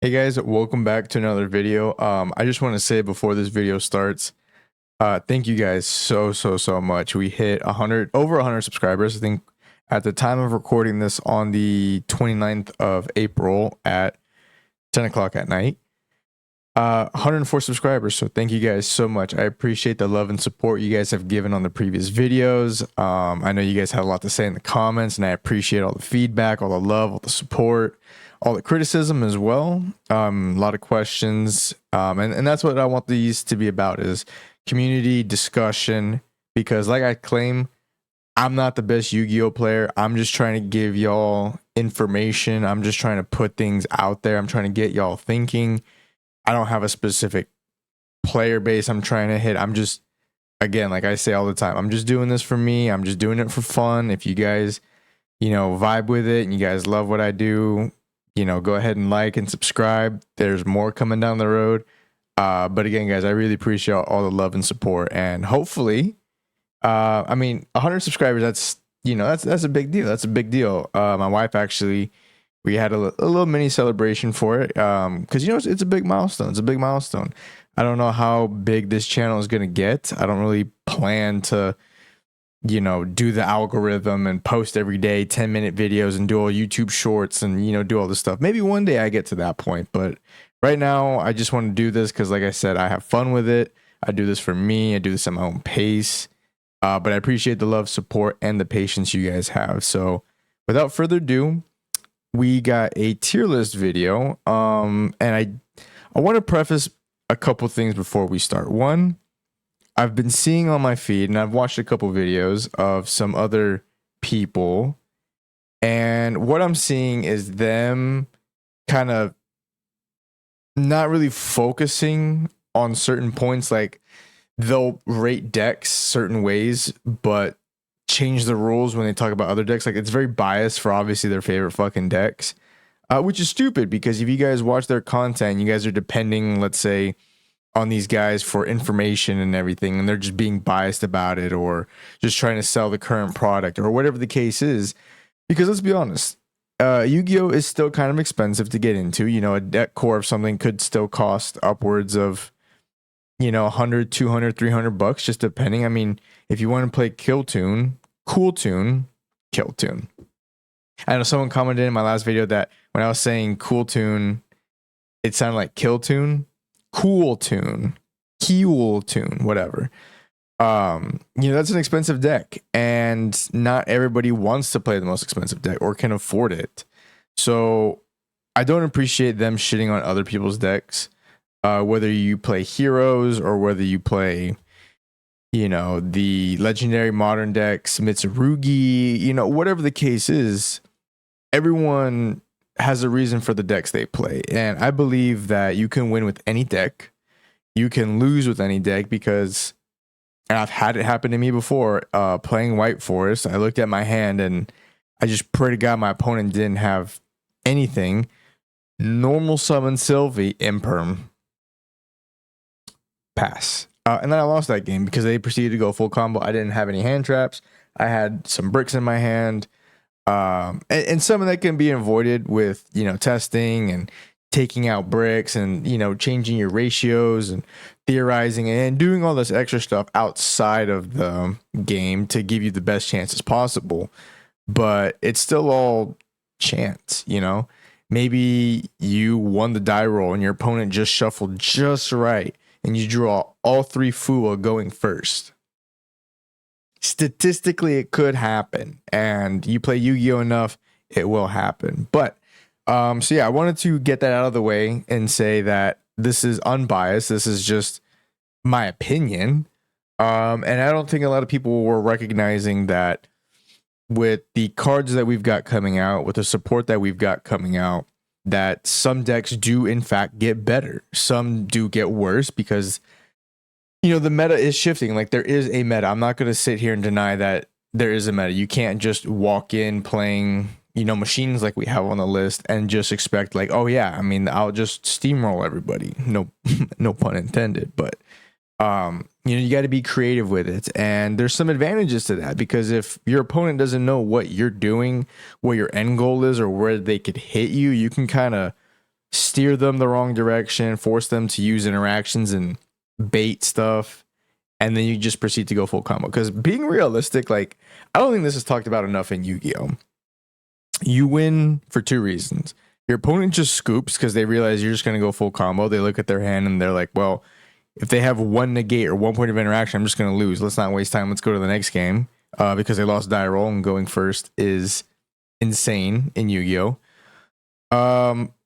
Hey guys, welcome back to another video. I just want to say before this video starts, thank you guys so much. We hit over 100 subscribers. I think at the time of recording this on the 29th of April at 10 o'clock at night. 104 subscribers, so thank you guys so much. I appreciate the love and support you guys have given on the previous videos. I know you guys had a lot to say in the comments, and I appreciate all the feedback, all the love, all the support, all the criticism as well. A lot of questions, and that's what I want these to be about, is community discussion, because like I claim, I'm not the best Yu-Gi-Oh player. I'm just trying to give y'all information. I'm just trying to put things out there. I'm trying to get y'all thinking. I don't have a specific player base I'm trying to hit. I'm just, again, like I say all the time, I'm just doing this for me. I'm just doing it for fun. If you guys, vibe with it and you guys love what I do, go ahead and like and subscribe. There's more coming down the road. But again, guys, I really appreciate all the love and support. And hopefully, 100 subscribers, that's a big deal. That's a big deal. My wife actually, we had a little mini celebration for it, because it's a big milestone. It's a big milestone. I don't know how big this channel is going to get. I don't really plan to, do the algorithm and post every day 10-minute videos and do all YouTube shorts and, do all this stuff. Maybe one day I get to that point. But right now, I just want to do this because, like I said, I have fun with it. I do this for me. I do this at my own pace. But I appreciate the love, support, and the patience you guys have. So without further ado, we got a tier list video, and I want to preface a couple things before we start. One, I've been seeing on my feed, and I've watched a couple videos of some other people, and what I'm seeing is them kind of not really focusing on certain points. Like, they'll rate decks certain ways, but change the rules when they talk about other decks. Like, it's very biased for obviously their favorite fucking decks, which is stupid, because if you guys watch their content, you guys are depending, let's say, on these guys for information and everything, and they're just being biased about it, or just trying to sell the current product, or whatever the case is. Because let's be honest, Yu-Gi-Oh is still kind of expensive to get into. A deck core of something could still cost upwards of 100, 200, 300 bucks, just depending. I mean, if you want to play Kill Tune, Kill Tune. I know someone commented in my last video that when I was saying Cool Tune, it sounded like Kill Tune, Cool Tune, whatever. That's an expensive deck, and not everybody wants to play the most expensive deck or can afford it. So I don't appreciate them shitting on other people's decks. Whether you play heroes or whether you play, the legendary modern decks, Mitsurugi, whatever the case is, everyone has a reason for the decks they play. And I believe that you can win with any deck. You can lose with any deck, because, and I've had it happen to me before, playing White Forest. I looked at my hand and I just pray to God my opponent didn't have anything. Normal summon Sylvie, Imperm. Pass. And then I lost that game because they proceeded to go full combo. I didn't have any hand traps. I had some bricks in my hand. And some of that can be avoided with, testing and taking out bricks and, changing your ratios and theorizing and doing all this extra stuff outside of the game to give you the best chances possible. But it's still all chance, Maybe you won the die roll and your opponent just shuffled just right, and you draw all three Fua going first. Statistically, it could happen, and you play Yu-Gi-Oh enough, it will happen. But so yeah, I wanted to get that out of the way and say that this is unbiased. This is just my opinion, and I don't think a lot of people were recognizing that with the cards that we've got coming out, with the support that we've got coming out, that some decks do in fact get better. Some do get worse because, the meta is shifting. Like, there is a meta. I'm not going to sit here and deny that there is a meta. You can't just walk in playing, machines like we have on the list and just expect, like, oh yeah, I'll just steamroll everybody. No, no pun intended. But, you got to be creative with it. And there's some advantages to that, because if your opponent doesn't know what you're doing, what your end goal is, or where they could hit you, you can kind of steer them the wrong direction, force them to use interactions and bait stuff, and then you just proceed to go full combo. Because being realistic, like, I don't think this is talked about enough in Yu-Gi-Oh! You win for two reasons. Your opponent just scoops because they realize you're just going to go full combo. They look at their hand and they're like, well, if they have one negate or 1 point of interaction, I'm just going to lose. Let's not waste time. Let's go to the next game, because they lost die roll, and going first is insane in Yu-Gi-Oh!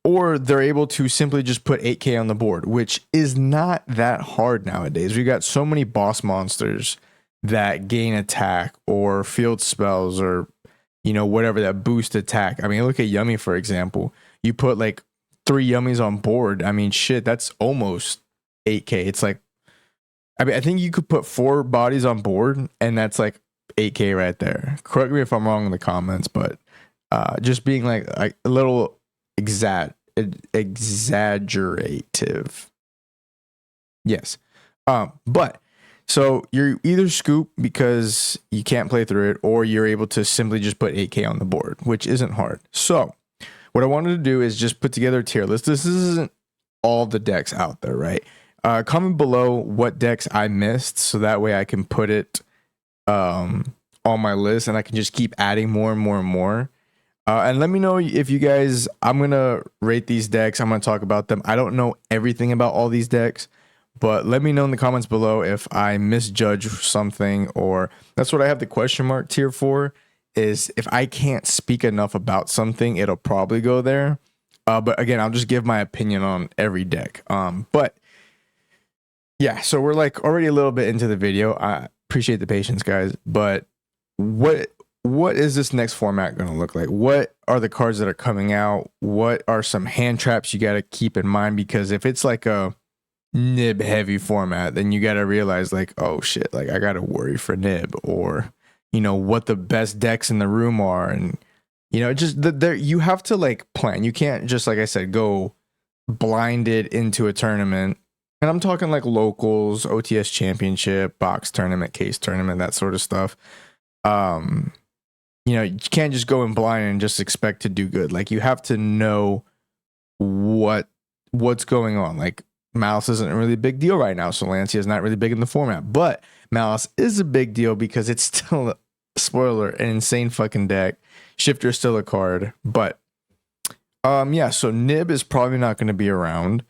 Or they're able to simply just put 8k on the board, which is not that hard nowadays. We got so many boss monsters that gain attack or field spells or, you know, whatever, that boost attack. I mean, look at Yummy, for example. You put like 3 Yummies on board. I mean, shit, that's almost 8k. It's like, I mean, I think you could put 4 bodies on board and that's like 8k right there. Correct me if I'm wrong in the comments, but just being like a little exaggerative. Yes. But so you're either scoop because you can't play through it, or you're able to simply just put 8k on the board, which isn't hard. So what I wanted to do is just put together a tier list. This isn't all the decks out there, right? Comment below what decks I missed, so that way I can put it on my list and I can just keep adding more and more and more. And let me know if you guys, I'm going to rate these decks. I'm going to talk about them. I don't know everything about all these decks, but let me know in the comments below if I misjudge something, or that's what I have the question mark tier for, is if I can't speak enough about something, it'll probably go there. But again, I'll just give my opinion on every deck. But yeah, so we're like already a little bit into the video. I appreciate the patience, guys. But what is this next format going to look like? What are the cards that are coming out? What are some hand traps you got to keep in mind? Because if it's like a nib heavy format, then you got to realize like, oh shit, like I got to worry for nib, or, you know, what the best decks in the room are. And, you know, just there, you have to like plan. You can't just, like I said, go blinded into a tournament. And I'm talking like locals, OTS championship, box tournament, case tournament, that sort of stuff. You know, you can't just go in blind and just expect to do good. Like, you have to know what's going on. Like, Malice isn't really a big deal right now, so Lancia is not really big in the format. But Malice is a big deal because it's still, spoiler, an insane fucking deck. Shifter is still a card. But yeah, so Nib is probably not going to be around.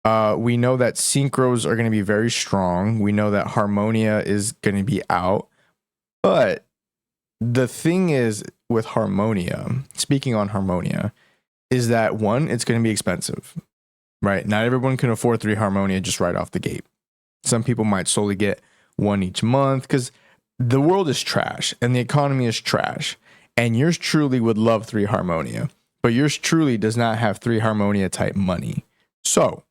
We know that Synchros are going to be very strong. We know that Harmonia is going to be out. But the thing is with Harmonia, speaking on Harmonia, is that one, it's going to be expensive, right? Not everyone can afford 3 Harmonia just right off the gate. Some people might solely get 1 each month because the world is trash and the economy is trash. And yours truly would love 3 Harmonia, but yours truly does not have 3 Harmonia type money. So,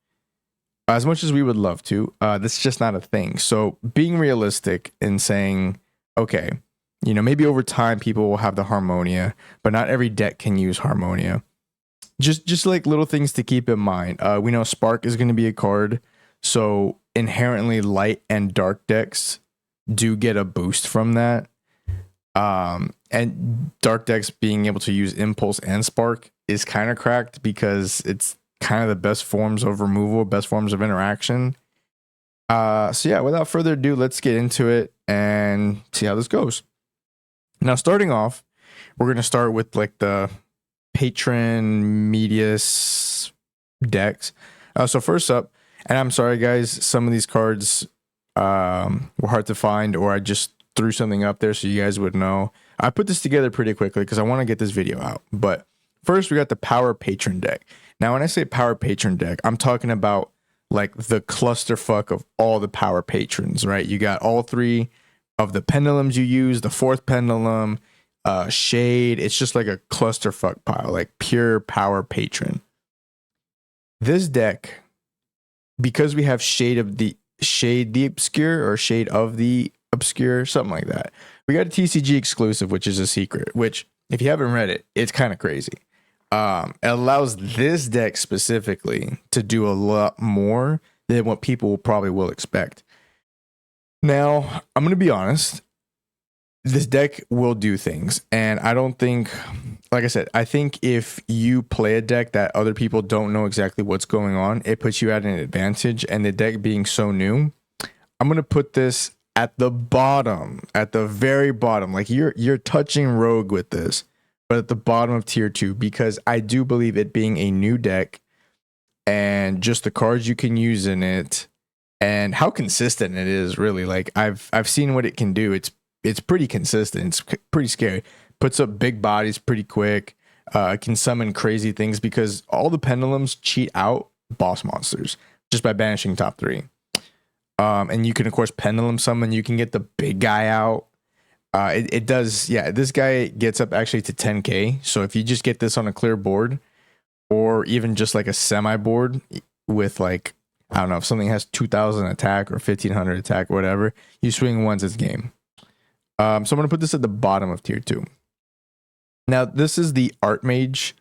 as much as we would love to, that's just not a thing. So, being realistic and saying, okay, you know, maybe over time people will have the Harmonia, but not every deck can use Harmonia. Just like little things to keep in mind. We know Spark is going to be a card, so inherently light and dark decks do get a boost from that. And dark decks being able to use Impulse and Spark is kind of cracked because it's kind of the best forms of removal, best forms of interaction. So yeah, without further ado, let's get into it and see how this goes. Now, starting off, we're going to start with like the Patron Medius decks. So first up, and I'm sorry guys, some of these cards were hard to find, or I just threw something up there so you guys would know. I put this together pretty quickly because I want to get this video out. But first, we got the Power Patron deck. Now, when I say Power Patron deck, I'm talking about like the clusterfuck of all the Power Patrons, right? You got all 3 of the pendulums you use, the 4th pendulum, Shade. It's just like a clusterfuck pile, like pure Power Patron. This deck, because we have Shade the Obscure, or Shade of the Obscure, something like that. We got a TCG exclusive, which is a secret, which if you haven't read it, it's kind of crazy. It allows this deck specifically to do a lot more than what people probably will expect. Now, I'm going to be honest. this deck will do things, and I don't think, like I said, I think if you play a deck that other people don't know exactly what's going on, it puts you at an advantage. And the deck being so new, I'm gonna put this at the bottom, at the very bottom. Like you're touching Rogue with this, but at the bottom of tier 2, because I do believe it being a new deck and just the cards you can use in it and how consistent it is. Really, like I've seen what it can do. It's pretty consistent. It's pretty scary. Puts up big bodies pretty quick. Can summon crazy things because all the pendulums cheat out boss monsters just by banishing top 3. And you can of course pendulum summon. You can get the big guy out. It does. Yeah, this guy gets up actually to 10k. So if you just get this on a clear board, or even just like a semi board with like, I don't know, if something has 2000 attack or 1500 attack or whatever, you swing once, it's game. So I'm going to put this at the bottom of tier 2. Now, this is the Archmage,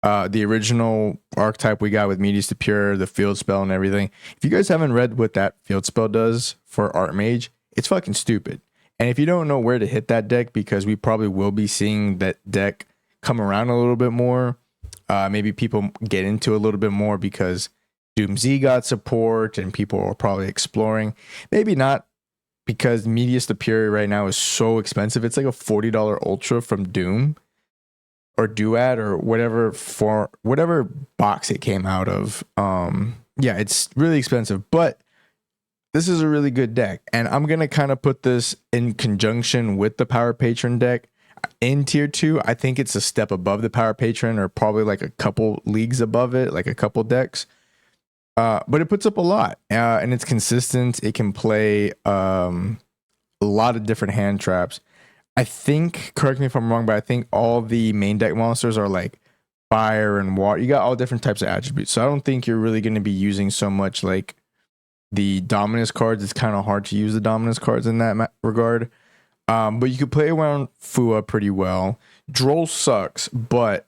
the original archetype we got with Medius to Pure, the field spell and everything. If you guys haven't read what that field spell does for Archmage, it's fucking stupid. And if you don't know where to hit that deck, because we probably will be seeing that deck come around a little bit more, maybe people get into a little bit more because Doomsy got support and people are probably exploring. Maybe not, because Medius to Pure right now is so expensive. It's like a $40 Ultra from Doom or Duat or whatever, for whatever box it came out of. Yeah, it's really expensive, but this is a really good deck. And I'm going to kind of put this in conjunction with the Power Patron deck in tier 2. I think it's a step above the Power Patron, or probably like a couple leagues above it, like a couple decks. But it puts up a lot, and it's consistent. It can play a lot of different hand traps. I think, correct me if I'm wrong, but I think all the main deck monsters are like fire and water. You got all different types of attributes. So I don't think you're really going to be using so much like the Dominus cards. It's kind of hard to use the Dominus cards in that regard. But you could play around Fua pretty well. Droll sucks, but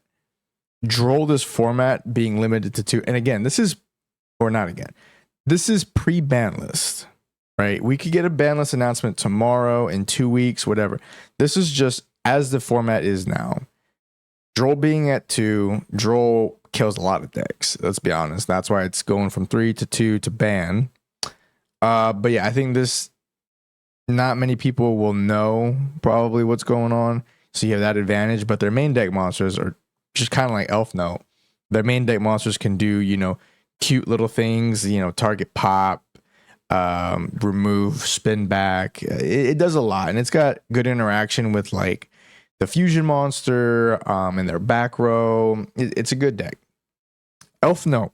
Droll this format being limited to 2. And again, this is, or not again, this is pre-ban list, right? We could get a ban list announcement tomorrow, in 2 weeks, whatever. This is just as the format is now. Droll being at 2, Droll kills a lot of decks. Let's be honest. That's why it's going from 3 to 2 to ban. But yeah, I think this, not many people will know probably what's going on. So you have that advantage, but their main deck monsters are just kind of like Elf Note. Their main deck monsters can do, you know, cute little things, you know, target pop, remove, spin back. It does a lot, and it's got good interaction with like the fusion monster and their back row. It's a good deck. Elf Note,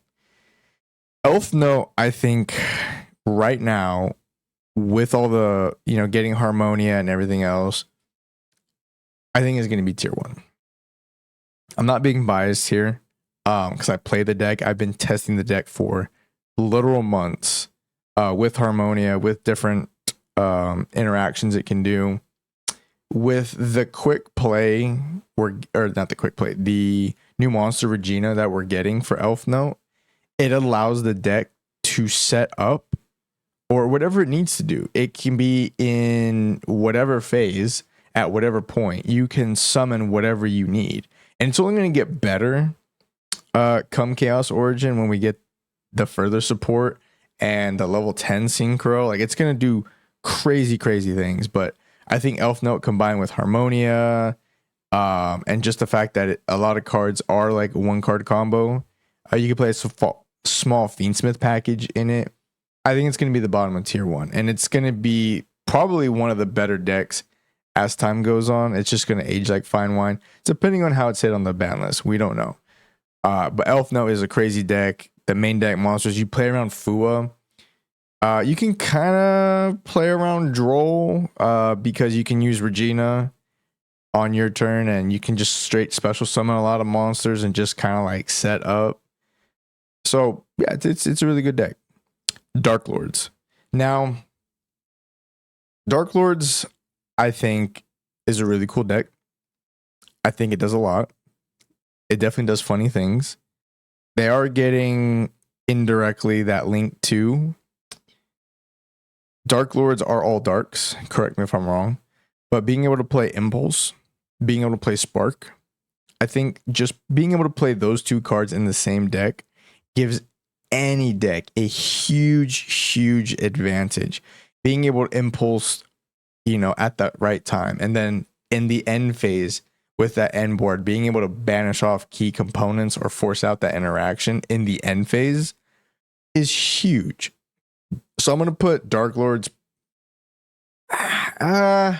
I think right now, with all the, you know, getting Harmonia and everything else, I think is going to be tier 1. I'm not being biased here, because I play the deck. I've been testing the deck for literal months, with Harmonia, with different interactions it can do. With the quick play, or not the quick play, the new monster Regina that we're getting for Elf Note, it allows the deck to set up, or whatever it needs to do. It can be in whatever phase, at whatever point. You can summon whatever you need. And it's only going to get better come Chaos Origin, when we get the further support and the level 10 Synchro. Like, it's going to do crazy things. But I think Elf Note combined with Harmonia, and just the fact that a lot of cards are like one card combo, you can play a small Fiendsmith package in it. I think it's going to be the bottom of tier 1, and it's going to be probably one of the better decks as time goes on. It's just going to age like fine wine, depending on how it's hit on the ban list. We don't know. But Elf Note is a crazy deck. The main deck monsters, you play around Fua. You can kind of play around Droll, because you can use Regina on your turn, and you can just straight special summon a lot of monsters and just kind of like set up. So yeah, it's a really good deck. Dark Lords. Now, Dark Lords, I think, is a really cool deck. I think it does a lot. It definitely does funny things. They are getting indirectly that link to Dark Lords are all darks. Correct me if I'm wrong. But being able to play Impulse, being able to play Spark, I think just being able to play those two cards in the same deck gives any deck a huge advantage. Being able to Impulse, at that right time, and then in the end phase with that end board, being able to banish off key components or force out that interaction in the end phase is huge. So I'm gonna put Dark Lords. I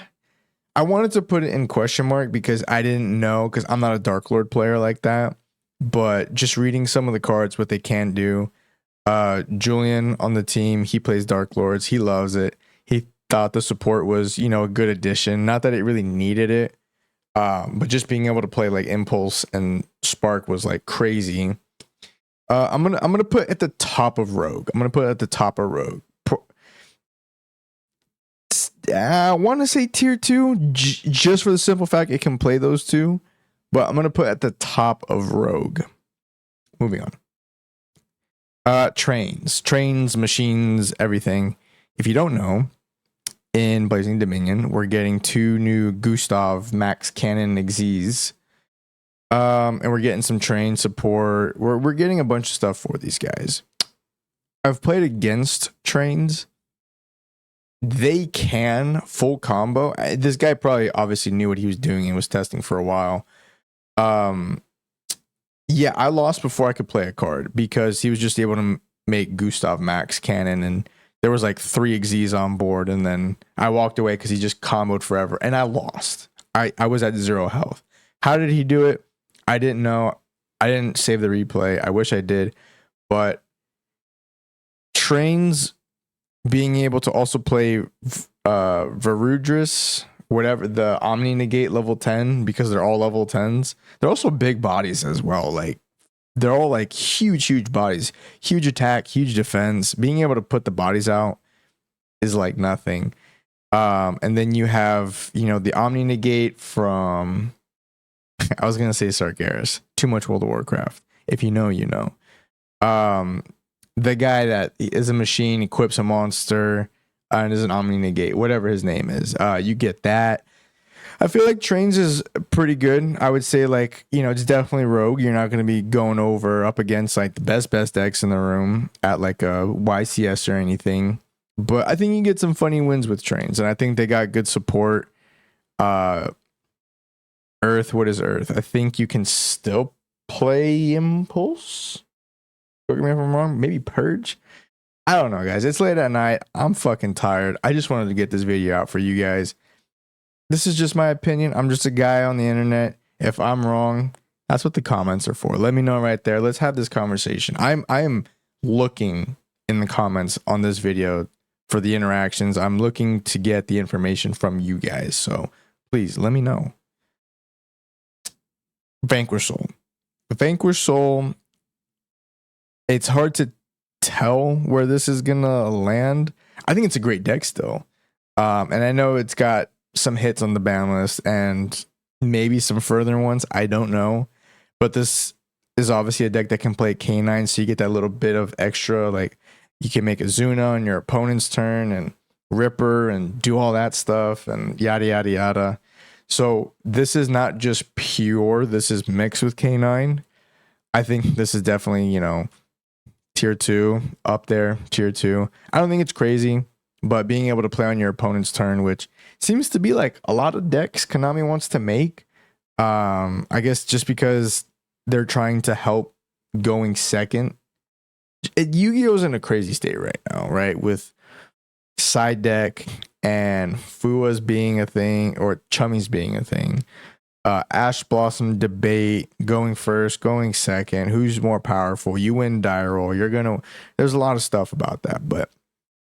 wanted to put it in question mark because I didn't know, because I'm not a Dark Lord player like that. But just reading some of the cards, what they can do. Julian on the team, he plays Dark Lords. He loves it. He thought the support was, a good addition. Not that it really needed it, but just being able to play like Impulse and Spark was like crazy. I'm gonna put at the top of Rogue. I want to say tier 2, just for the simple fact it can play those two, but I'm gonna put at the top of Rogue. Moving on. Trains, machines, everything. If you don't know, in Blazing Dominion, we're getting 2 new Gustav Max Cannon Xyz. And we're getting some train support. We're getting a bunch of stuff for these guys. I've played against trains. They can full combo. This guy probably obviously knew what he was doing and was testing for a while. Yeah, I lost before I could play a card because he was just able to make Gustav Max Cannon, and there was like 3 Xyz on board, and then I walked away because he just comboed forever, and I lost. I was at 0 health. How did he do it? I didn't know. I didn't save the replay. I wish I did, but trains being able to also play Varudris, whatever, the Omni Negate level 10, because they're all level 10s. They're also big bodies as well. Like, they're all like huge bodies, huge attack, huge defense. Being able to put the bodies out is like nothing. And then you have, the Omni Negate from, I was going to say Sargeras. Too much World of Warcraft. If you know, you know. The guy that is a machine, equips a monster, and is an Omni Negate, whatever his name is. You get that. I feel like Trains is pretty good. I would say, like, it's definitely Rogue. You're not going to be going up against like the best decks in the room at like a YCS or anything. But I think you get some funny wins with Trains, and I think they got good support. Earth, what is Earth? I think you can still play Impulse. Correct me if I'm wrong. Maybe Purge. I don't know, guys. It's late at night. I'm fucking tired. I just wanted to get this video out for you guys. This is just my opinion. I'm just a guy on the internet. If I'm wrong, that's what the comments are for. Let me know right there. Let's have this conversation. I am looking in the comments on this video for the interactions. I'm looking to get the information from you guys. So please let me know. Vanquish Soul. It's hard to tell where this is gonna land. I think it's a great deck still. And I know it's got some hits on the ban list and maybe some further ones. I don't know. But this is obviously a deck that can play K9, so you get that little bit of extra, like you can make a Zuna on your opponent's turn and Ripper and do all that stuff and yada yada yada. So this is not just pure, this is mixed with K9. I think this is definitely, tier 2 up there, tier 2. I don't think it's crazy, but being able to play on your opponent's turn, which seems to be like a lot of decks Konami wants to make. I guess just because they're trying to help going second. Yu-Gi-Oh's in a crazy state right now, right? With side deck and Fua's being a thing, or Chummies being a thing. Ash Blossom debate, going first, going second, who's more powerful, you win die roll, there's a lot of stuff about that, but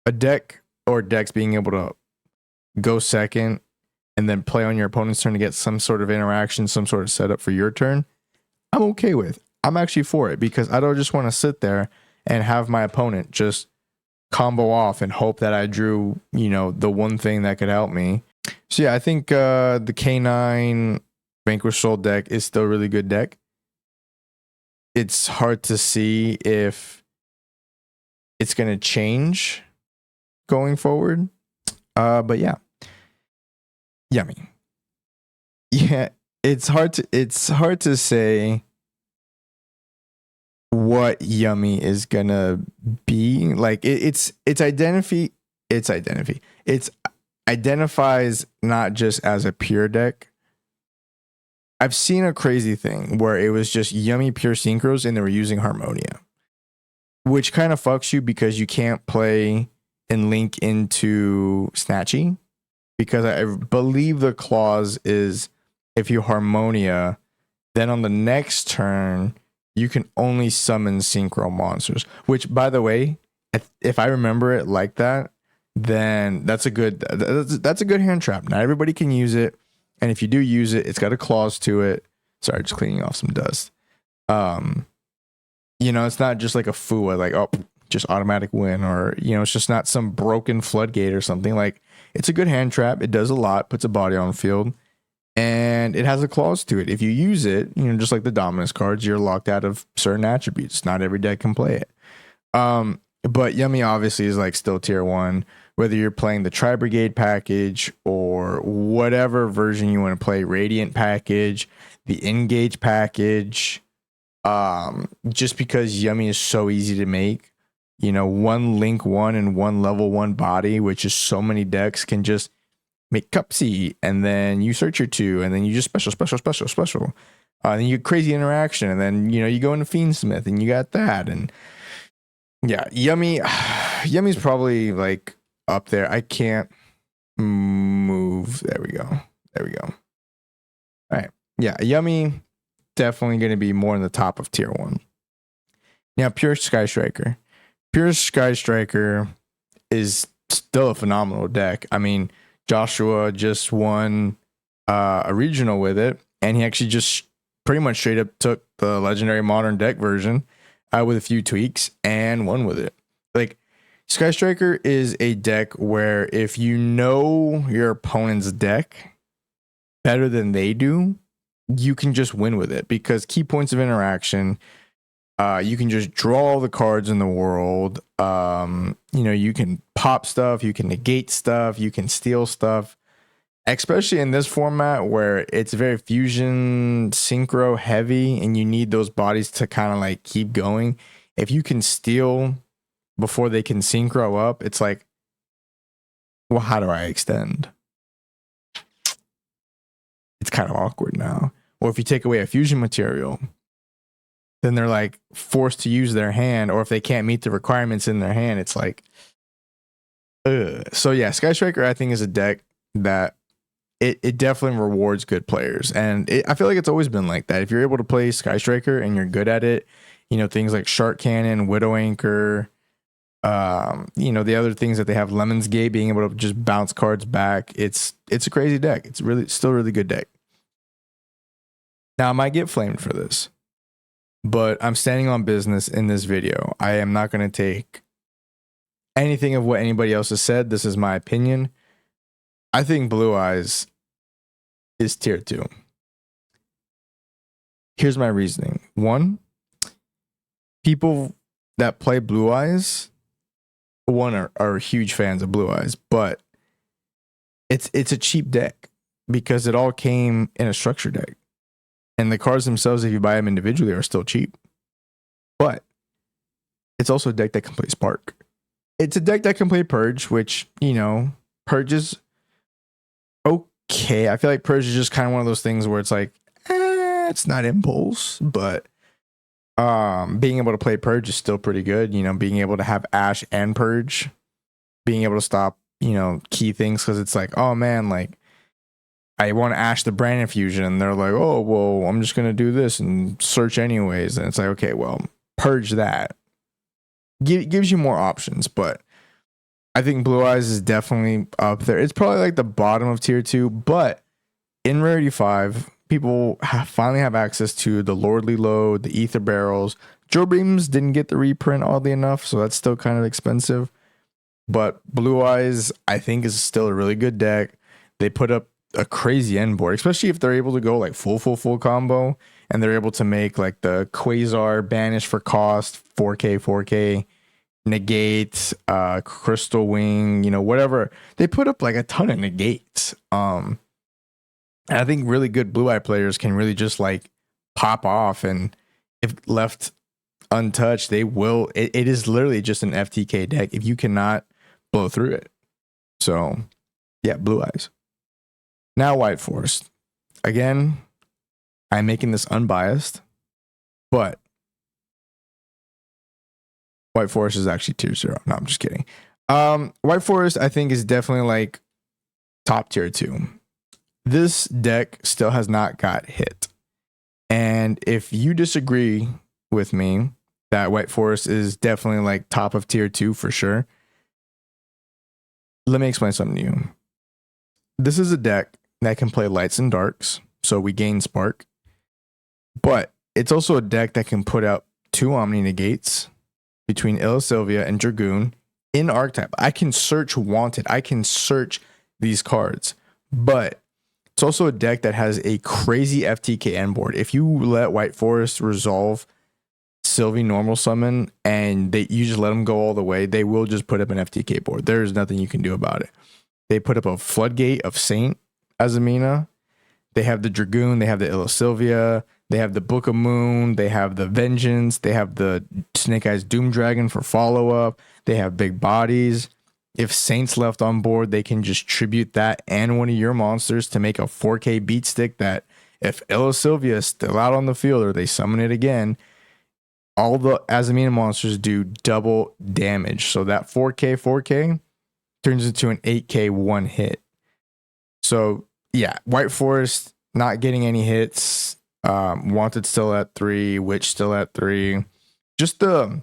a deck or decks being able to go second and then play on your opponent's turn to get some sort of interaction, some sort of setup for your turn, I'm okay with. I'm actually for it, because I don't just want to sit there and have my opponent just combo off and hope that I drew, the one thing that could help me. So yeah, I think the K9 Vanquish Soul deck is still a really good deck. It's hard to see if it's going to change going forward. But yeah. Yummy. Yeah, it's hard to say what Yummy is gonna be. Like it's identity. It's identifies not just as a pure deck. I've seen a crazy thing where it was just Yummy pure synchros and they were using Harmonia, which kind of fucks you because you can't play and link into Snatchy, because I believe the clause is if you Harmonia, then on the next turn you can only summon synchro monsters. Which, by the way, if I remember it like that, then that's a good hand trap. Not everybody can use it, and if you do use it, it's got a clause to it. Sorry, just cleaning off some dust. It's not just like a FUA, like, oh, just automatic win, or it's just not some broken floodgate or something. Like, it's a good hand trap. It does a lot, puts a body on field, and it has a clause to it. If you use it, just like the dominance cards, you're locked out of certain attributes. Not every deck can play it. But Yummy obviously is like still tier 1, whether you're playing the Tri Brigade package or whatever version you want to play, Radiant package, the Engage package. Just because Yummy is so easy to make, one link 1 and one level 1 body, which is so many decks can just make Cupsy, and then you search your 2, and then you just special. Then you get crazy interaction, and then you go into Fiendsmith, and you got that, and yeah, Yummy's probably like up there. I can't move. There we go. All right, yeah, Yummy definitely going to be more in the top of tier 1. Now, Pure Sky Striker. Pure Sky Striker is still a phenomenal deck. I mean, Joshua just won a regional with it, and he actually just pretty much straight up took the legendary modern deck version with a few tweaks and won with it. Like, Sky Striker is a deck where if you know your opponent's deck better than they do, you can just win with it, because key points of interaction, you can just draw all the cards in the world. You can pop stuff, you can negate stuff, you can steal stuff, especially in this format where it's very fusion synchro heavy and you need those bodies to kind of like keep going. If you can steal before they can synchro up, it's like, well, how do I extend? It's kind of awkward now. Or if you take away a fusion material, then they're like forced to use their hand, or if they can't meet the requirements in their hand, it's like, ugh. So yeah, Sky Striker I think is a deck that it definitely rewards good players, and I feel like it's always been like that. If you're able to play Sky Striker and you're good at it, things like Shark Cannon, Widow Anchor, the other things that they have, Lemon's Gate, being able to just bounce cards back. It's a crazy deck. It's still a really good deck. Now, I might get flamed for this, but I'm standing on business in this video. I am not going to take anything of what anybody else has said. This is my opinion. I think Blue Eyes is tier 2. Here's my reasoning. 1, people that play Blue Eyes, are huge fans of Blue Eyes, but it's a cheap deck because it all came in a structure deck. And the cards themselves, if you buy them individually, are still cheap. But it's also a deck that can play Spark. It's a deck that can play Purge, which, Purge is okay. I feel like Purge is just kind of one of those things where it's like, it's not Impulse, but being able to play Purge is still pretty good. Being able to have Ash and Purge, being able to stop, key things, because it's like, oh man, like, I want to Ash the Brandon fusion, and they're like, oh, well, I'm just going to do this and search anyways. And it's like, okay, well, purge that. Gives you more options, but I think Blue Eyes is definitely up there. It's probably like the bottom of tier 2, but in Rarity 5, people finally have access to the Lordly Load, the Ether Barrels. Joe Beams didn't get the reprint, oddly enough, so that's still kind of expensive. But Blue Eyes, I think, is still a really good deck. They put up a crazy end board, especially if they're able to go like full combo, and they're able to make like the Quasar Banish for cost, 4K, negate, Crystal Wing, whatever. They put up like a ton of negates. And I think really good blue-eye players can really just like pop off, and if left untouched, they will. It is literally just an FTK deck if you cannot blow through it. So, yeah, blue eyes. Now, White Forest. Again, I'm making this unbiased, but White Forest is actually tier 0. No, I'm just kidding. White Forest, I think, is definitely like top tier 2. This deck still has not got hit. And if you disagree with me that White Forest is definitely like top of tier 2 for sure, let me explain something to you. This is a deck that can play lights and darks, so we gain spark. But it's also a deck that can put out 2 Omni Negates between Sylvia and Dragoon in archetype. I can search Wanted. I can search these cards. But it's also a deck that has a crazy FTK end board. If you let White Forest resolve Sylvie normal summon and you just let them go all the way, they will just put up an FTK board. There's nothing you can do about it. They put up a Floodgate of Saint as Amina. They have the Dragoon. They have the Sylvia. They have the Book of Moon. They have the Vengeance. They have the Snake Eyes Doom Dragon for follow-up. They have big bodies. If Saint's left on board, they can just tribute that and one of your monsters to make a 4K beat stick that if Sylvia is still out on the field or they summon it again, all the Azamina monsters do double damage. So that 4K turns into an 8K one hit. So yeah, White Forest not getting any hits. Wanted still at 3, Witch still at 3. Just the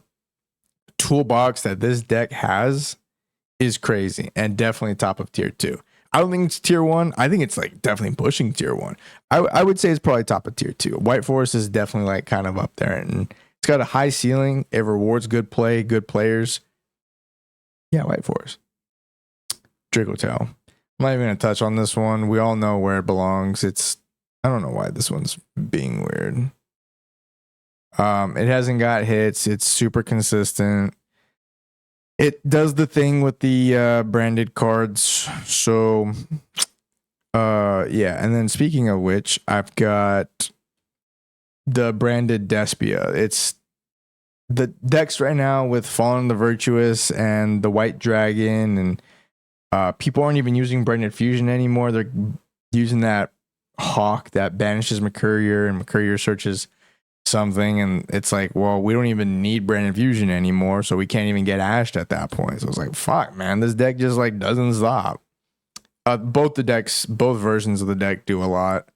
toolbox that this deck has is crazy and definitely top of tier 2. I don't think it's tier 1. I think it's like definitely pushing tier 1. I would say it's probably top of tier 2. White Forest is definitely like kind of up there, and it's got a high ceiling. It rewards good play, good players. Yeah, White Forest. Dracotail. I'm not even going to touch on this one. We all know where it belongs. I don't know why this one's being weird. It hasn't got hits. It's super consistent. It does the thing with the branded cards. So, yeah. And then speaking of which, I've got the branded Despia. It's the decks right now with Fallen the Virtuous and the White Dragon, and people aren't even using branded fusion anymore. They're using that hawk that banishes Mercurier, and Mercurier searches something, and it's like, well, we don't even need branded fusion anymore, so we can't even get ashed at that point. So it's like, fuck, man, this deck just like doesn't stop. Both versions of the deck do a lot,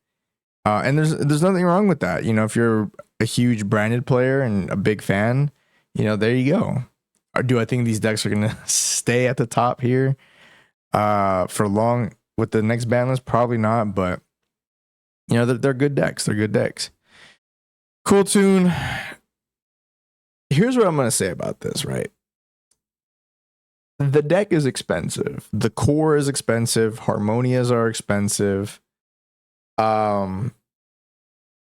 and there's nothing wrong with that. You know, if you're a huge branded player and a big fan, you know, there you go. Do I think these decks are gonna stay at the top here for long with the next ban list? Probably not, but you know, they're good decks. They're good decks. Cool tune. Here's what I'm going to say about this, right? The deck is expensive. The core is expensive. Harmonias are expensive. You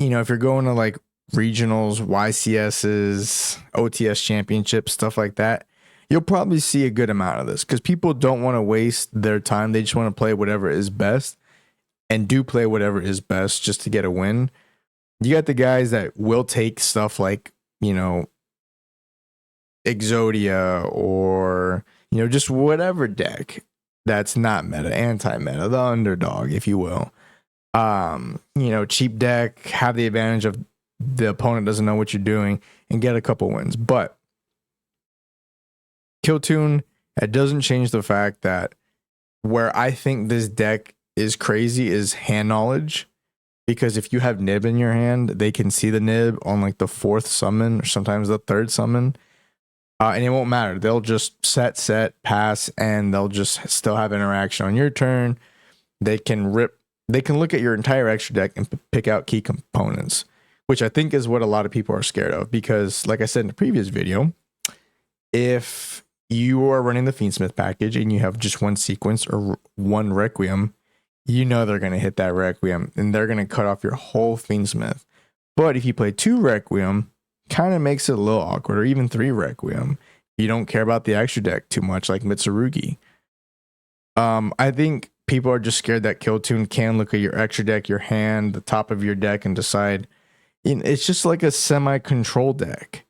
know, if you're going to like regionals, YCSs, OTS championships, stuff like that, you'll probably see a good amount of this because people don't want to waste their time. They just want to play whatever is best, and do play whatever is best just to get a win. You got the guys that will take stuff like, you know, Exodia, or, you know, just whatever deck that's not meta, anti-meta, the underdog, if you will. You know, cheap deck, have the advantage of the opponent doesn't know what you're doing, and get a couple wins. But Kill Tune, it doesn't change the fact that where I think this deck is crazy is hand knowledge. Because if you have Nib in your hand, they can see the Nib on like the 4th summon or sometimes the 3rd summon. And it won't matter. They'll just set, pass, and they'll just still have interaction on your turn. They can look at your entire extra deck and pick out key components, which I think is what a lot of people are scared of. Because like I said in the previous video, if you are running the Fiendsmith package and you have just one sequence or one Requiem, you know they're going to hit that Requiem and they're going to cut off your whole Fiendsmith. But if you play 2 Requiem, kind of makes it a little awkward, or even 3 Requiem. You don't care about the extra deck too much, like Mitsurugi. I think people are just scared that Kill Tune can look at your extra deck, your hand, the top of your deck, and decide. It's just like a semi-control deck.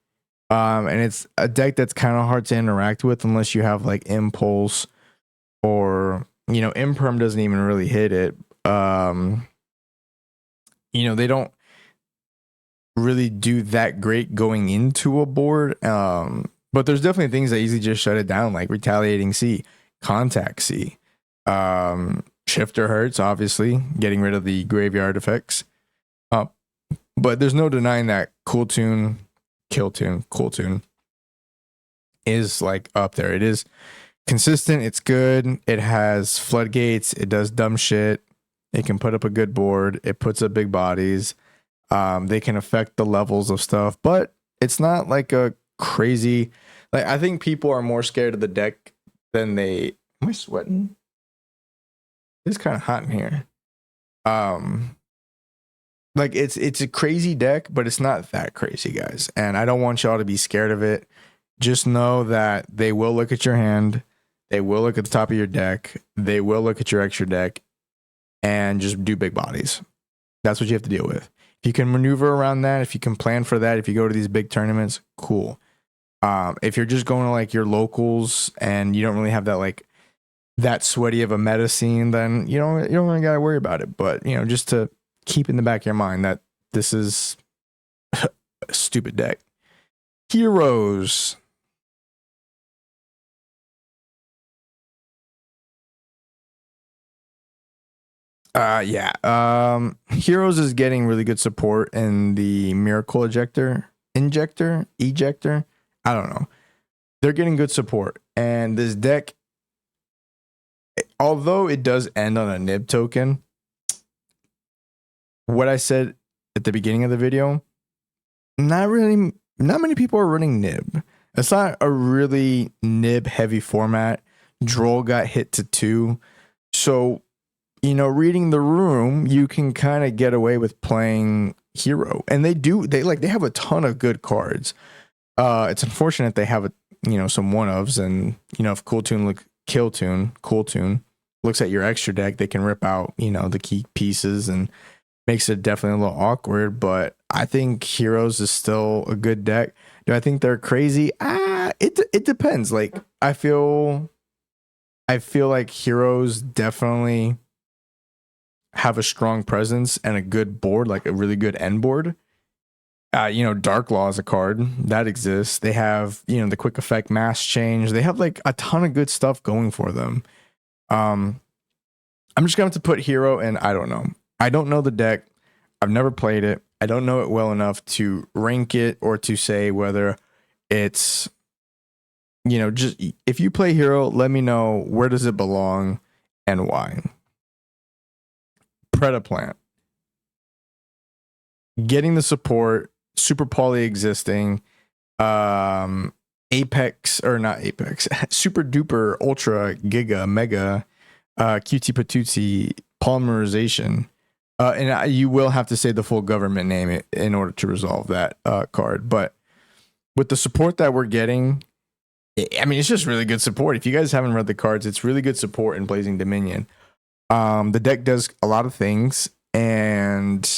And it's a deck that's kind of hard to interact with unless you have like Impulse or, Imperm doesn't even really hit it. They don't really do that great going into a board. But there's definitely things that easily just shut it down, like Retaliating Sea, Contact Sea, Shifter Hurts, obviously, getting rid of the graveyard effects. But there's no denying that Kill Tune is like up there. It is consistent. It's good. It has floodgates. It does dumb shit. It can put up a good board. It puts up big bodies. They can affect the levels of stuff, but it's not like a crazy. Like, I think people are more scared of the deck than they. Am I sweating? It's kind of hot in here. Like it's a crazy deck, but it's not that crazy, guys. And I don't want y'all to be scared of it. Just know that they will look at your hand. They will look at the top of your deck. They will look at your extra deck and just do big bodies. That's what you have to deal with. If you can maneuver around that, if you can plan for that, if you go to these big tournaments, cool. If you're just going to like your locals and you don't really have that like that sweaty of a meta scene, then you don't really gotta worry about it. But just to keep in the back of your mind that this is a stupid deck. Heroes. Heroes is getting really good support in the Miracle Ejector. I don't know. They're getting good support. And this deck, although it does end on a nib token, what I said at the beginning of the video, not many people are running nib. It's not a really nib heavy format. Droll got hit to 2. So, reading the room, you can kind of get away with playing hero. And they have a ton of good cards. It's unfortunate they have some one-ofs, and if Kill Tune looks at your extra deck, they can rip out, the key pieces and makes it definitely a little awkward. But I think Heroes is still a good deck. Do I think they're crazy? It depends. Like, I feel like Heroes definitely have a strong presence and a good board, like a really good end board. Dark Law is a card that exists. They have, the quick effect mass change. They have like a ton of good stuff going for them. I'm just going to have to put Hero, and I don't know. I don't know the deck. I've never played it. I don't know it well enough to rank it or to say whether it's, just if you play Hero, let me know where does it belong and why. Predaplant. Getting the support, super poly existing, Apex, or not Apex, super duper ultra giga mega QT Patootie polymerization. And you will have to say the full government name in order to resolve that card. But with the support that we're getting, I mean, it's just really good support. If you guys haven't read the cards, it's really good support in Blazing Dominion. The deck does a lot of things, and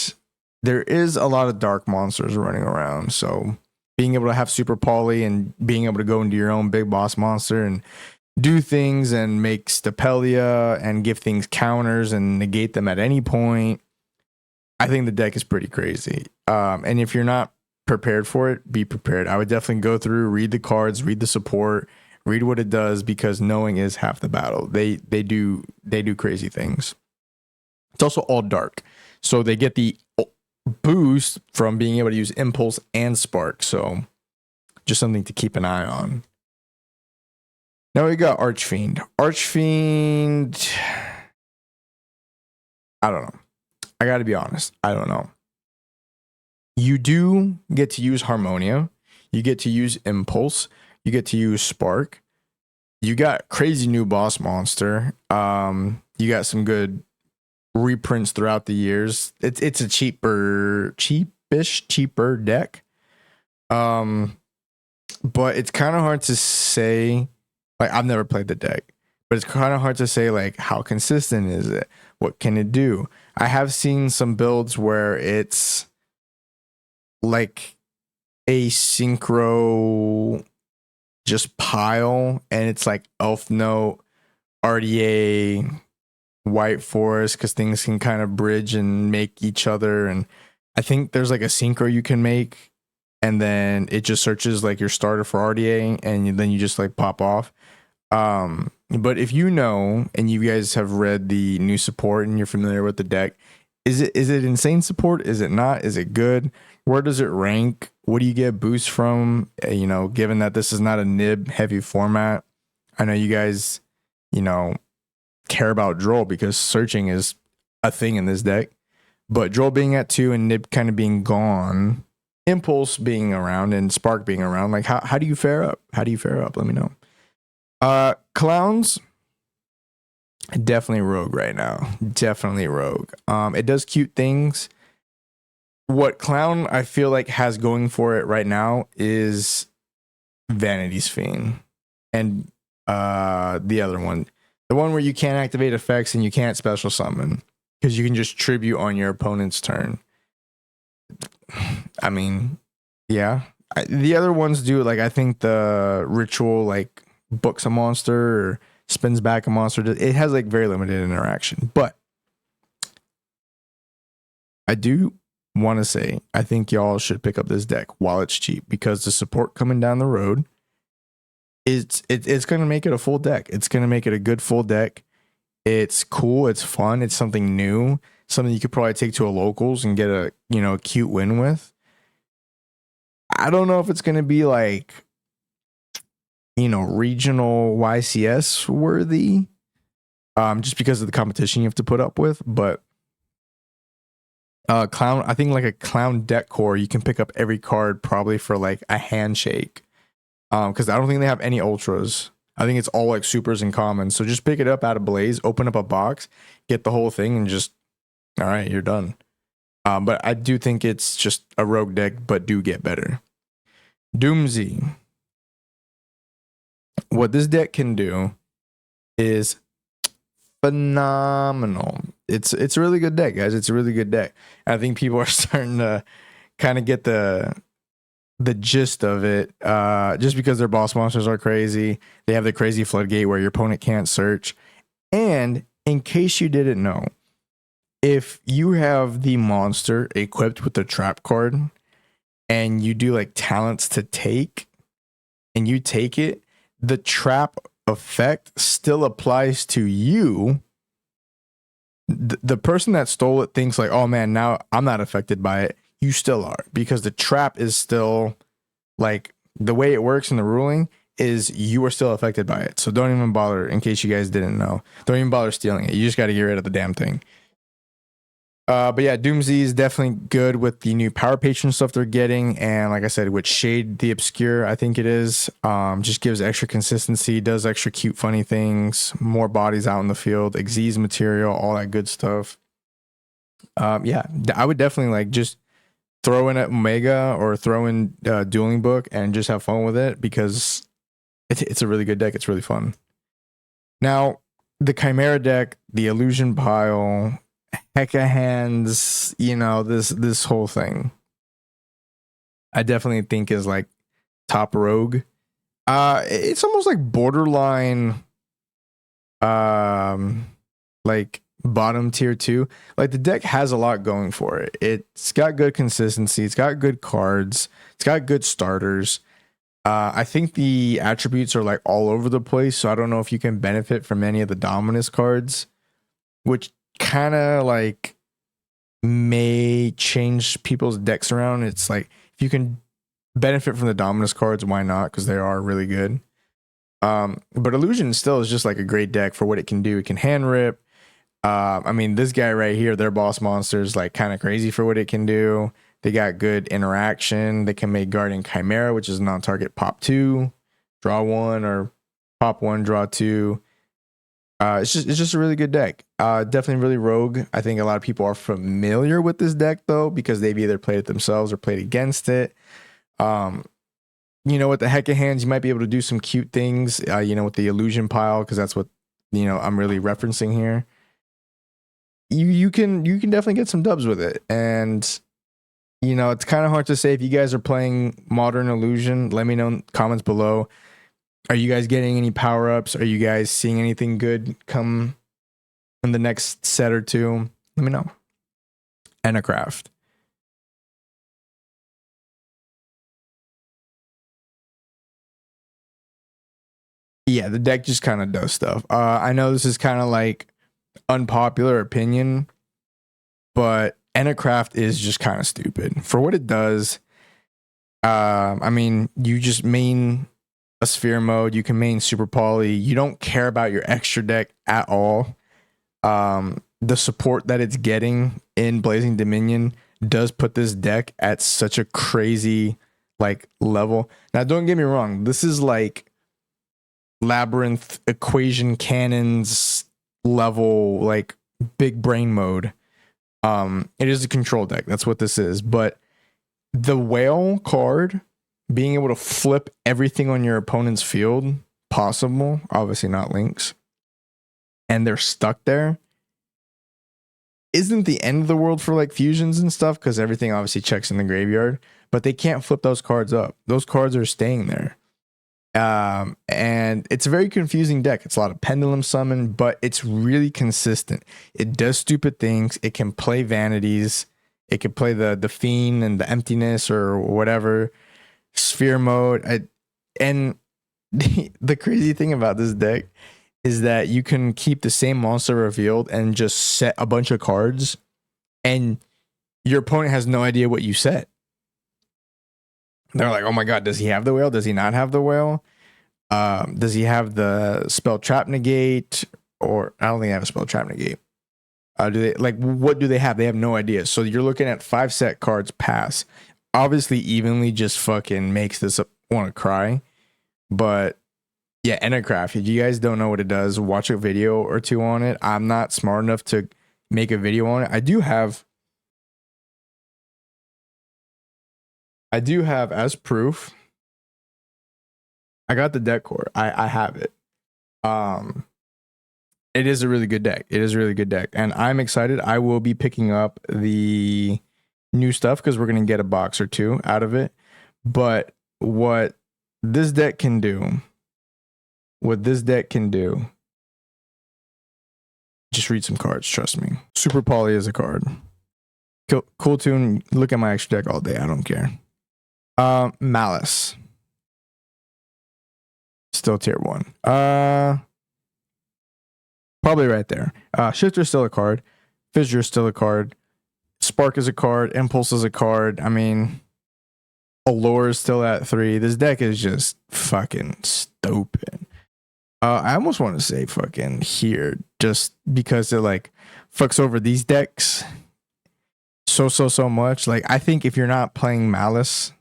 there is a lot of dark monsters running around. So being able to have super poly and being able to go into your own big boss monster and do things and make Stapelia and give things counters and negate them at any point, I think the deck is pretty crazy. And if you're not prepared for it, be prepared. I would definitely go through, read the cards, read the support, read what it does, because knowing is half the battle. They do crazy things. It's also all dark, so they get the boost from being able to use Impulse and Spark. So just something to keep an eye on. Now we got Archfiend. Archfiend, I don't know. I got to be honest. I don't know. You do get to use Harmonia. You get to use Impulse. You get to use Spark. You got crazy new boss monster. You got some good reprints throughout the years. It's a cheaper deck. But it's kind of hard to say. Like, I've never played the deck, but it's kind of hard to say like how consistent is it? What can it do? I have seen some builds where it's like a synchro just pile, and it's like Elf Note, RDA, White Forest, because things can kind of bridge and make each other. And I think there's like a synchro you can make, and then it just searches like your starter for RDA, and then you just like pop off. But if you know, and you guys have read the new support and you're familiar with the deck, is it insane support? Is it not? Is it good? Where does it rank? What do you get boosts from? You know, given that this is not a nib heavy format, I know you guys, you know, care about Droll because searching is a thing in this deck. But Droll being at 2 and nib kind of being gone, Impulse being around and Spark being around, like how do you fare up? How do you fare up? Let me know. Clowns, definitely rogue right now. Definitely rogue. It does cute things. What clown I feel like has going for it right now is Vanity's Fiend and the other one, the one where you can't activate effects and you can't special summon because you can just tribute on your opponent's turn. I mean, yeah. The other ones do, like, I think the ritual like books a monster or spins back a monster. It has like very limited interaction, but I do want to say I think y'all should pick up this deck while it's cheap, because the support coming down the road, it's going to make it a full deck. It's going to make it a good full deck. It's cool. It's fun. It's something new. Something you could probably take to a locals and get a, you know, a cute win with. I don't know if it's going to be like, you know, regional YCS worthy, just because of the competition you have to put up with. But clown, I think like a clown deck core, you can pick up every card probably for like a handshake. Because I don't think they have any ultras. I think it's all like supers and commons. So just pick it up out of Blaze, open up a box, get the whole thing, and just, all right, you're done. But I do think it's just a rogue deck, but do get better. Doomsy. What this deck can do is phenomenal. It's a really good deck, guys. It's a really good deck. I think people are starting to kind of get the gist of it, just because their boss monsters are crazy. They have the crazy floodgate where your opponent can't search. And in case you didn't know, if you have the monster equipped with the trap card and you do like talents to take and you take it, the trap effect still applies to you. The person that stole it thinks like, oh man, now I'm not affected by it. You still are, because the trap is still, like, the way it works in the ruling is you are still affected by it. So don't even bother, in case you guys didn't know. Don't even bother stealing it. You just got to get rid of the damn thing. But yeah, Doomsy is definitely good with the new Power Patron stuff they're getting. And like I said, with Shade the Obscure, I think it is, just gives extra consistency, does extra cute, funny things, more bodies out in the field, Xyz material, all that good stuff. Yeah, I would definitely like just throw in an Omega or throw in Dueling Book and just have fun with it, because it's a really good deck. It's really fun. Now, the Chimera deck, the Illusion Pile, Hecka Hands, you know, this whole thing, I definitely think is like top rogue. It's almost like borderline, like bottom tier 2. Like, the deck has a lot going for it. It's got good consistency, it's got good cards, it's got good starters. I think the attributes are like all over the place, so I don't know if you can benefit from any of the Dominus cards, which kind of like may change people's decks around. It's like, if you can benefit from the Dominus cards, why not? Because they are really good. But Illusion still is just like a great deck for what it can do. It can hand rip. I mean, this guy right here, their boss monster is like kind of crazy for what it can do. They got good interaction. They can make Guardian Chimera, which is non-target, pop 2, draw 1, or pop 1, draw 2. It's just a really good deck. Definitely really rogue. I think a lot of people are familiar with this deck though, because they've either played it themselves or played against it. You know, with the Hecka Hands, you might be able to do some cute things. You know, with the Illusion Pile, because that's what I'm really referencing here, you can definitely get some dubs with it. And it's kind of hard to say if you guys are playing Modern Illusion. Let me know in the comments below. Are you guys getting any power-ups? Are you guys seeing anything good come in the next set or two? Let me know. Encraft. Yeah, the deck just kind of does stuff. I know this is kind of like unpopular opinion, but Encraft is just kind of stupid for what it does. I mean, you just main a sphere mode, you can main super poly, you don't care about your extra deck at all. The support that it's getting in Blazing Dominion does put this deck at such a crazy like level. Now don't get me wrong, this is like Labyrinth equation cannons level, like big brain mode. It is a control deck, that's what this is. But the whale card, being able to flip everything on your opponent's field possible, obviously not links, and they're stuck there, isn't the end of the world for like fusions and stuff, because everything obviously checks in the graveyard, but they can't flip those cards up. Those cards are staying there. And it's a very confusing deck. It's a lot of pendulum summon, but it's really consistent. It does stupid things. It can play vanities. It can play the fiend and the emptiness or whatever. Sphere mode. And the crazy thing about this deck is that you can keep the same monster revealed and just set a bunch of cards, and your opponent has no idea what you set. They're like, oh my god, does he have the whale? Does he not have the whale? Does he have the spell trap negate? Or I don't think I have a spell trap negate. Do they, like, what do they have? They have no idea. So you're looking at 5 set cards pass. Obviously, evenly just fucking makes this want to cry. But yeah, Encraft, if you guys don't know what it does, watch a video or two on it. I'm not smart enough to make a video on it. I do have as proof, I got the deck core. I have it. It is a really good deck. It is a really good deck, and I'm excited. I will be picking up the new stuff because we're gonna get a box or two out of it. But what this deck can do, just read some cards. Trust me. Super Poly is a card. Cool tune. Look at my extra deck all day. I don't care. Malice. Still tier 1. Probably right there. Shifter is still a card. Fissure is still a card. Spark is a card. Impulse is a card. I mean, Allure is still at 3. This deck is just fucking stupid. I almost want to say fucking here, just because it like fucks over these decks so much. Like, I think if you're not playing Malice,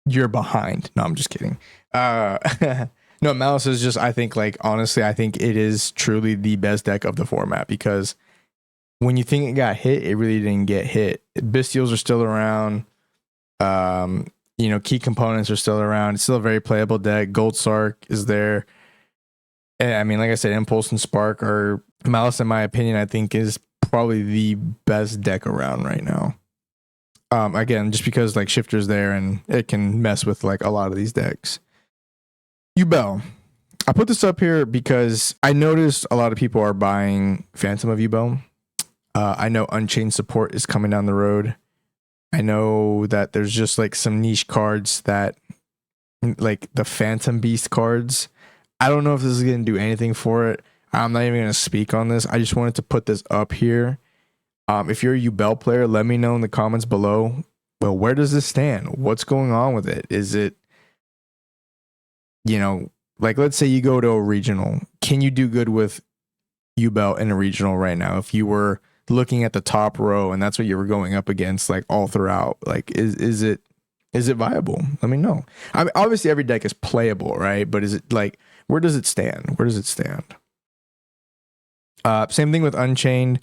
you're behind. No, I'm just kidding. No, Malice is just, I think, like, honestly, I think it is truly the best deck of the format, because when you think it got hit, it really didn't get hit. Bestials are still around. Key components are still around. It's still a very playable deck. Gold Sark is there. And, I mean, like I said, Impulse and Spark are, Malice, in my opinion, I think is probably the best deck around right now. Again, just because like Shifter's there and it can mess with like a lot of these decks. Yubel. I put this up here because I noticed a lot of people are buying Phantom of Yubel. I know Unchained support is coming down the road. I know that there's just like some niche cards that, like the Phantom Beast cards. I don't know if this is going to do anything for it. I'm not even going to speak on this. I just wanted to put this up here. If you're a Yubel player, let me know in the comments below. Well, where does this stand? What's going on with it? Is it, like, let's say you go to a regional. Can you do good with Yubel in a regional right now? If you were looking at the top row and that's what you were going up against, like all throughout, like, is it viable? Let me know. I mean, obviously every deck is playable, right? But is it like, where does it stand? Same thing with Unchained.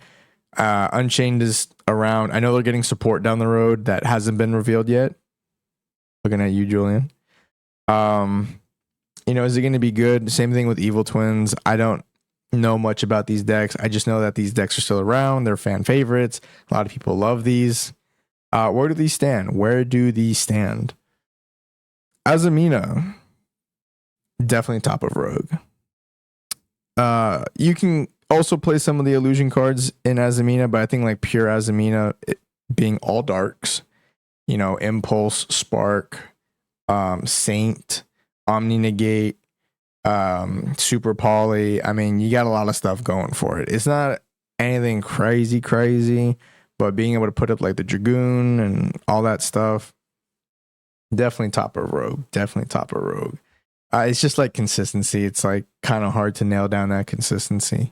Unchained is around. I know they're getting support down the road that hasn't been revealed yet. Looking at you, Julian. Is it going to be good? Same thing with Evil Twins. I don't know much about these decks. I just know that these decks are still around. They're fan favorites. A lot of people love these. Where do these stand? Where do these stand? Azamina, definitely top of Rogue. You can also play some of the illusion cards in Azamina, but I think like pure Azamina, being all darks, you know, Impulse, Spark, Saint, Omni Negate, Super Poly. I mean, you got a lot of stuff going for it. It's not anything crazy, but being able to put up like the Dragoon and all that stuff, definitely top of Rogue. It's just like consistency. It's like kind of hard to nail down that consistency.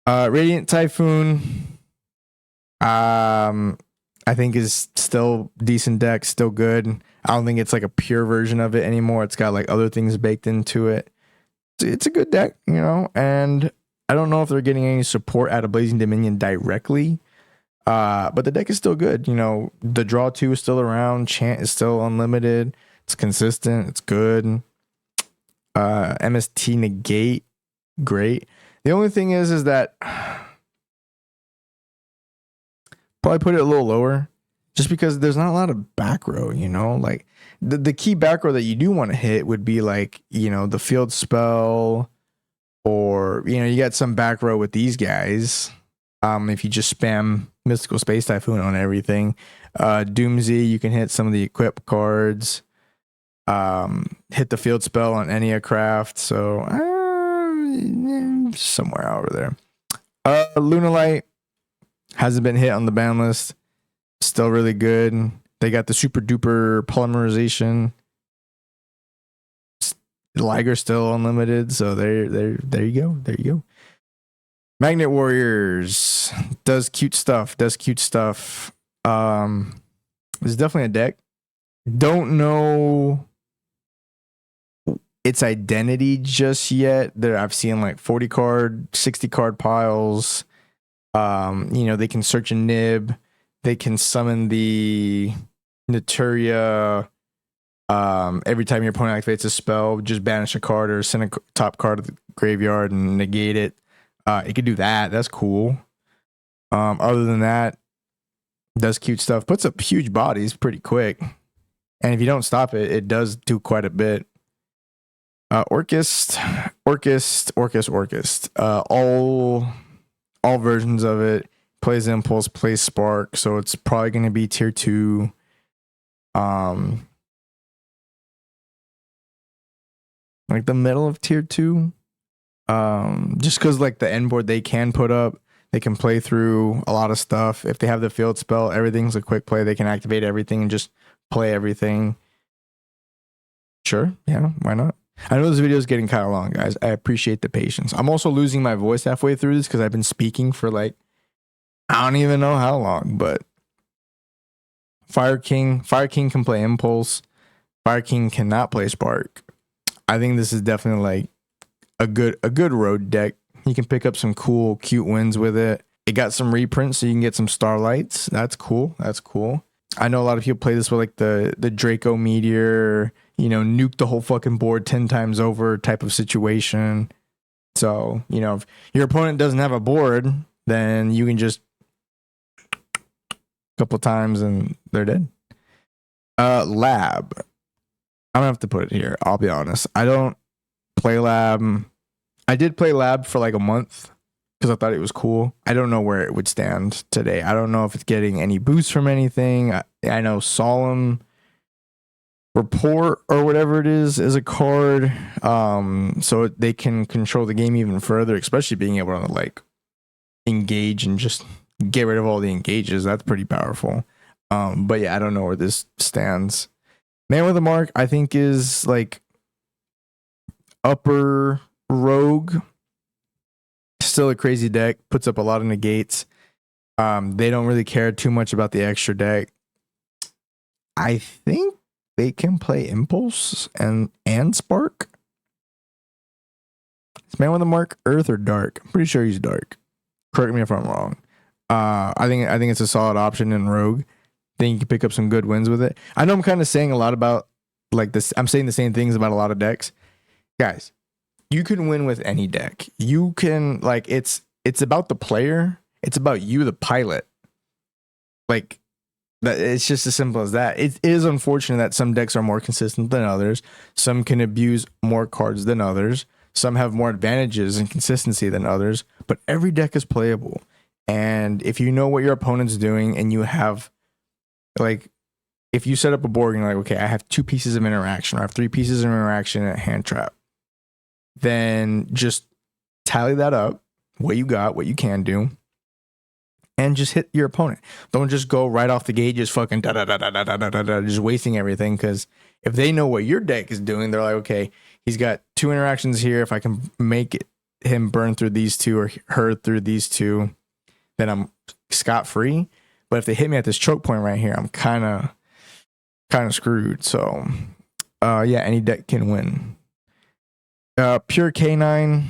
Radiant Typhoon, I think is still decent deck, still good. I don't think it's like a pure version of it anymore. It's got like other things baked into it. It's a good deck, you know, and I don't know if they're getting any support out of Blazing Dominion directly. But the deck is still good. You know, the draw 2 is still around. Chant is still unlimited. It's consistent. It's good. MST Negate, great. The only thing is that probably put it a little lower just because there's not a lot of back row, you know, like the key back row that you do want to hit would be like, you know, the field spell, or, you know, you got some back row with these guys. If you just spam Mystical Space Typhoon on everything, Doomsy, you can hit some of the equip cards, hit the field spell on any Encraft. So somewhere over there. Lunalight hasn't been hit on the ban list. Still really good. They got the super duper polymerization. Liger still unlimited. So there you go. Magnet Warriors does cute stuff. It's definitely a deck. Don't know its identity just yet. There, I've seen like 40 card, 60 card piles. You know, they can search a nib. They can summon the Naturia. Every time your opponent activates a spell, just banish a card or send a top card to the graveyard and negate it. It could do that. That's cool. Other than that, does cute stuff. Puts up huge bodies pretty quick. And if you don't stop it, it does do quite a bit. Orchist. All versions of it. Plays Impulse, plays Spark. So it's probably going to be tier 2. Like the middle of tier 2. Just because like the end board they can put up, they can play through a lot of stuff. If they have the field spell, everything's a quick play. They can activate everything and just play everything. Sure, yeah, why not? I know this video is getting kind of long, guys. I appreciate the patience. I'm also losing my voice halfway through this because I've been speaking for like, I don't even know how long, but Fire King can play Impulse. Fire King cannot play Spark. I think this is definitely like a good road deck. You can pick up some cool, cute wins with it. It got some reprints, so you can get some Starlights. That's cool. I know a lot of people play this with like the Draco Meteor, you know, nuke the whole fucking board 10 times over type of situation. So, you know, if your opponent doesn't have a board, then you can just a couple times and they're dead. Lab. I'm gonna have to put it here. I'll be honest. I don't play Lab. I did play Lab for like a month because I thought it was cool. I don't know where it would stand today. I don't know if it's getting any boost from anything. I know Solemn Report or whatever it is a card. So they can control the game even further, especially being able to like engage and just get rid of all the engages. That's pretty powerful. But yeah, I don't know where this stands. Man with a Mark, I think, is like upper Rogue. Still a crazy deck. Puts up a lot of negates. They don't really care too much about the extra deck. I think they can play Impulse and Spark. Is Man with a Mark Earth or Dark? I'm pretty sure he's Dark. Correct me if I'm wrong. I think it's a solid option in Rogue. Think you can pick up some good wins with it. I know I'm kind of saying a lot about like this. I'm saying the same things about a lot of decks. Guys, you can win with any deck. You can, like, it's about the player. It's about you, the pilot. Like, that, it's just as simple as that. It is unfortunate that some decks are more consistent than others. Some can abuse more cards than others. Some have more advantages and consistency than others. But every deck is playable. And if you know what your opponent's doing and you have, like, if you set up a board and you're like, okay, I have 2 pieces of interaction, or I have 3 pieces of interaction and a hand trap, then just tally that up, what you got, what you can do, and just hit your opponent. Don't just go right off the gate, just fucking just wasting everything. Because if they know what your deck is doing, they're like, okay, he's got 2 interactions here. If I can make him burn through these 2 or her through these 2, then I'm scot-free. But if they hit me at this choke point right here, I'm kind of screwed. So yeah, any deck can win. Pure K9,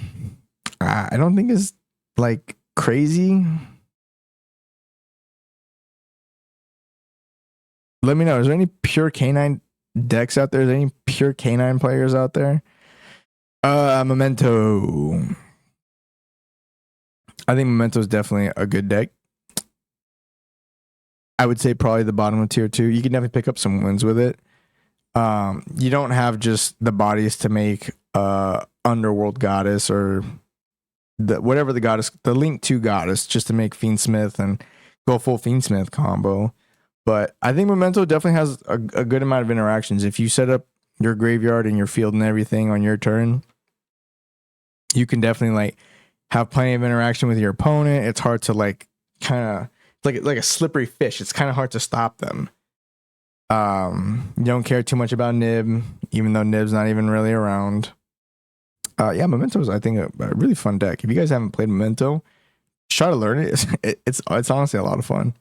I don't think is like crazy. Let me know, is there any pure K9 decks out there? Is there any pure K9 players out there? Memento. I think Memento is definitely a good deck. I would say probably the bottom of tier 2. You can definitely pick up some wins with it. You don't have just the bodies to make Underworld Goddess or whatever the goddess, the Link 2 Goddess, just to make Fiendsmith and go full Fiendsmith combo. But I think Memento definitely has a good amount of interactions. If you set up your graveyard and your field and everything on your turn, you can definitely like have plenty of interaction with your opponent. It's hard to like kind of like a slippery fish. It's kind of hard to stop them. You don't care too much about Nib, even though Nib's not even really around. Yeah, Memento is, I think, a really fun deck. If you guys haven't played Memento, try to learn it. It's honestly a lot of fun.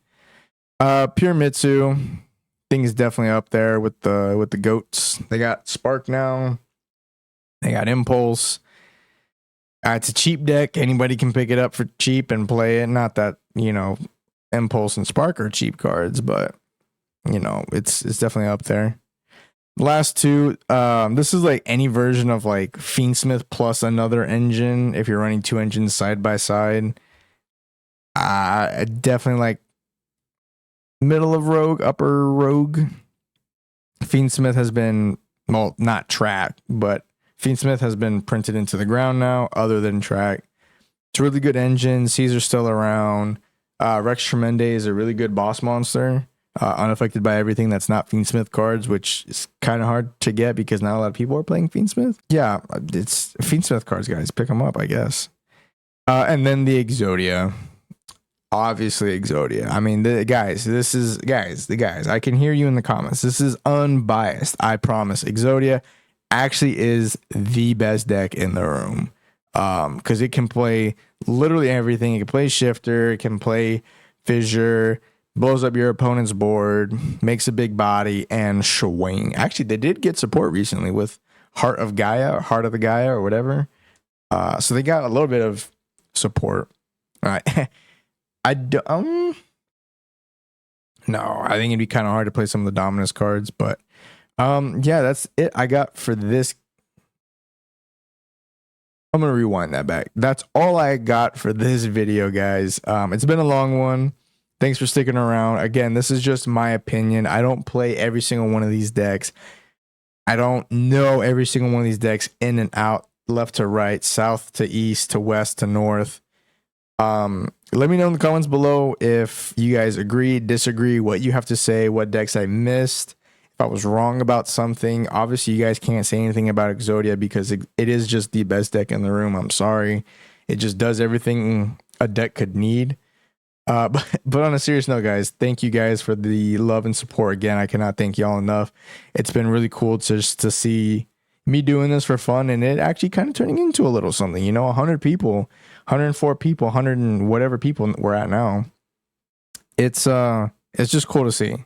Pure Mitsu, thing is definitely up there with the goats. They got Spark now. They got Impulse. It's a cheap deck. Anybody can pick it up for cheap and play it. Not that, you know, Impulse and Spark are cheap cards, but you know, it's definitely up there. Last 2, this is like any version of like Fiendsmith plus another engine. If you're running 2 engines side by side, definitely like middle of Rogue, upper Rogue. Fiendsmith has been, well, not tracked, but Fiendsmith has been printed into the ground now, other than track. It's a really good engine. Caesar's still around. Rex Tremende is a really good boss monster. Unaffected by everything that's not Fiendsmith cards, which is kind of hard to get because not a lot of people are playing Fiendsmith. Yeah, it's Fiendsmith cards, guys. Pick them up, I guess. And then the Exodia. Obviously, Exodia. I mean, the guys, I can hear you in the comments. This is unbiased. I promise. Exodia actually is the best deck in the room. Because it can play literally everything. It can play Shifter. It can play Fissure. Blows up your opponent's board, makes a big body, and swing. Actually, they did get support recently with Heart of Gaia, or Heart of the Gaia, or whatever. So they got a little bit of support. All right. No, I think it'd be kind of hard to play some of the Dominus cards, but yeah, that's it I got for this. I'm gonna rewind that back. That's all I got for this video, guys. It's been a long one. Thanks for sticking around. Again, this is just my opinion. I don't play every single one of these decks. I don't know every single one of these decks in and out, left to right, south to east to west to north. Let me know in the comments below if you guys agree, disagree, what you have to say, what decks I missed, if I was wrong about something. Obviously, you guys can't say anything about Exodia because it is just the best deck in the room. I'm sorry. It just does everything a deck could need. But on a serious note, guys, thank you guys for the love and support. Again, I cannot thank y'all enough. It's been really cool to see me doing this for fun and it actually kind of turning into a little something, you know, 100 people, 104 people, 100 and whatever people we're at now. It's just cool to see.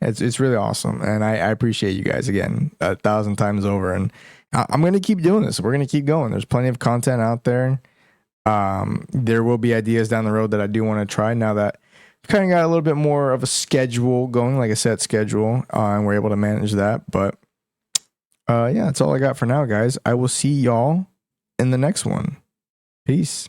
It's really awesome. And I appreciate you guys again 1,000 times over. And I'm going to keep doing this. We're going to keep going. There's plenty of content out there. There will be ideas down the road that I do want to try now that I've kind of got a little bit more of a schedule going, like a set schedule, and we're able to manage that. But yeah, that's all I got for now, guys. I will see y'all in the next one. Peace.